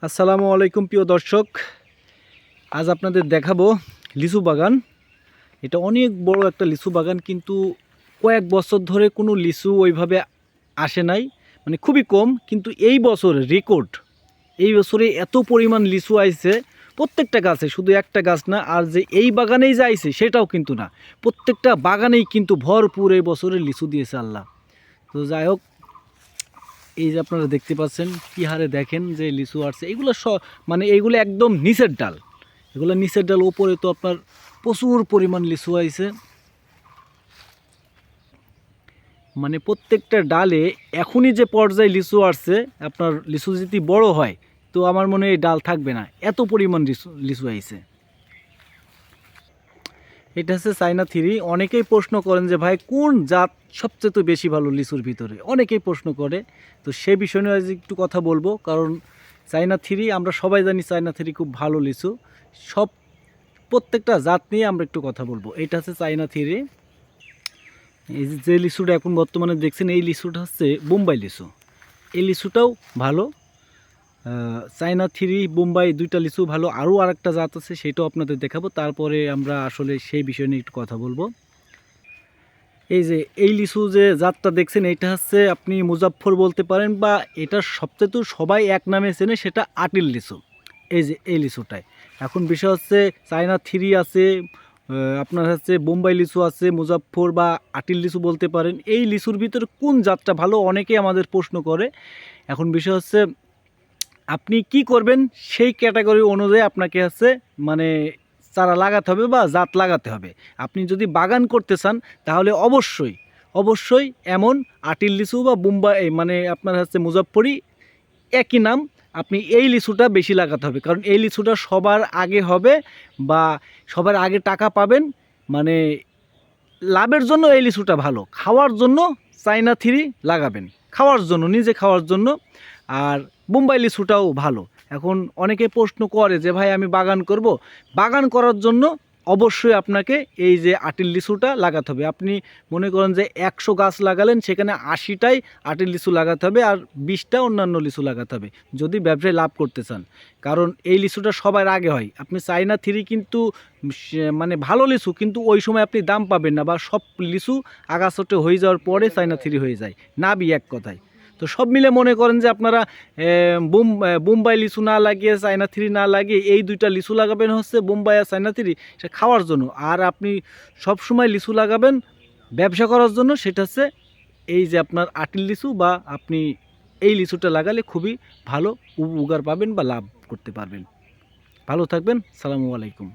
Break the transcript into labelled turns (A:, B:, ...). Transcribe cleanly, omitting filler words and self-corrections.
A: আসসালামু আলাইকুম প্রিয় দর্শক, আজ আপনাদের দেখাবো লিচু বাগান। এটা অনেক বড় একটা লিচু বাগান, কিন্তু কয়েক বছর ধরে কোনো লিচু ওইভাবে আসে নাই, মানে খুবই কম। কিন্তু এই বছর রেকর্ড, এই বছরে এত পরিমাণ লিচু আইছে প্রত্যেকটা গাছে, শুধু একটা গাছ না। আর যে এই বাগানেই যে আইছে সেটাও কিন্তু না, প্রত্যেকটা বাগানেই কিন্তু ভরপুর এই বছরে লিচু দিয়েছে আল্লাহ। তো যাই হোক, এই যে আপনারা দেখতে পাচ্ছেন কী হারে দেখেন যে লিচু আসছে। এগুলো মানে এইগুলো একদম নিচের ডাল, এগুলো নিচের ডাল। ওপরে তো আপনার প্রচুর পরিমাণ লিচু আইছে, মানে প্রত্যেকটা ডালে এখনই যে পর্যায়ে লিচু আসছে। আপনার লিচু যদি বড় হয় তো আমার মনে হয় ডাল থাকবে না, এত পরিমাণ লিচু আইছে। এটা হচ্ছে চায়না থ্রি। অনেকেই প্রশ্ন করেন যে ভাই কোন জাত সবচেয়ে বেশি ভালো লিচুর ভিতরে, অনেকেই প্রশ্ন করে। তো সে বিষয় নিয়ে আজ একটু কথা বলবো, কারণ চায়না থ্রি আমরা সবাই জানি চায়না থ্রি খুব ভালো লিচু। সব প্রত্যেকটা জাত নিয়ে আমরা একটু কথা বলবো। এটা হচ্ছে চায়না থ্রি। এই যে লিচুটা এখন বর্তমানে দেখছেন, এই লিচুটা হচ্ছে বোম্বাই লিচু। এই লিচুটাও ভালো। চায়না থ্রি, বোম্বাই দুইটা লিচু ভালো। আরও আরেকটা জাত আছে, সেটাও আপনাদের দেখাবো। তারপরে আমরা আসলে সেই বিষয় নিয়ে একটু কথা বলবো। এই যে এই লিচু যে জাতটা দেখছেন, এটা হচ্ছে আপনি মুজাফফর বলতে পারেন, বা এটা সবচেয়ে তো সবাই এক নামে চেনে, সেটা আটিল লিচু। এই যে এই লিচুটাই এখন বিষয় হচ্ছে চায়না থ্রি আছে, আপনার হচ্ছে বোম্বাই লিচু আছে, মুজাফফর বা আটিল লিচু বলতে পারেন। এই লিচুর ভিতরে কোন জাতটা ভালো অনেকেই আমাদের প্রশ্ন করে। এখন বিষয় হচ্ছে আপনি কি করবেন, সেই ক্যাটাগরি অনুযায়ী আপনাকে হচ্ছে মানে চারা লাগাতে হবে বা জাত লাগাতে হবে। আপনি যদি বাগান করতে চান তাহলে অবশ্যই অবশ্যই এমন আটিল লিচু বা বোম্বাই, মানে আপনার হচ্ছে মুজাফফরি, একই নাম, আপনি এই লিচুটা বেশি লাগাতে হবে। কারণ এই লিচুটা সবার আগে হবে বা সবার আগে টাকা পাবেন। মানে লাভের জন্য এই লিচুটা ভালো, খাওয়ার জন্য চায়না থ্রি লাগাবেন, খাওয়ার জন্য, নিজে খাওয়ার জন্য। আর বোম্বাই লিচুটাও ভালো। এখন অনেকে প্রশ্ন করে যে ভাই আমি বাগান করব, বাগান করার জন্য অবশ্যই আপনাকে এই যে আটিল লিচুটা লাগাতে হবে। আপনি মনে করেন যে 100 গাছ লাগালেন, সেখানে 80টাই আটিল লিচু লাগাতে হবে আর 20টা অন্যান্য লিচু লাগাতে হবে, যদি ব্যবসায় লাভ করতে চান। কারণ এই লিচুটা সবার আগে হয়। আপনি চায়না থ্রি কিন্তু মানে ভালো লিচু, কিন্তু ওই সময় আপনি দাম পাবেন না, বা সব লিচু আগাছোটে হয়ে যাওয়ার পরে চায়না থ্রি হয়ে যায়, নাবি এক কথায়। তো সব মিলে মনে করেন যে আপনারা বোম্বাই লিচু না লাগিয়ে, চায়না থ্রি না লাগিয়ে এই দুইটা লিচু লাগাবেন হচ্ছে বোম্বাই আর চায়না থ্রি, সে খাওয়ার জন্য। আর আপনি সব সময় লিচু লাগাবেন ব্যবসা করার জন্য, সেটা হচ্ছে এই যে আপনার আটিল লিচু, বা আপনি এই লিচুটা লাগালে খুবই ভালো উপকার পাবেন বা লাভ করতে পারবেন। ভালো থাকবেন। সালামু আলাইকুম।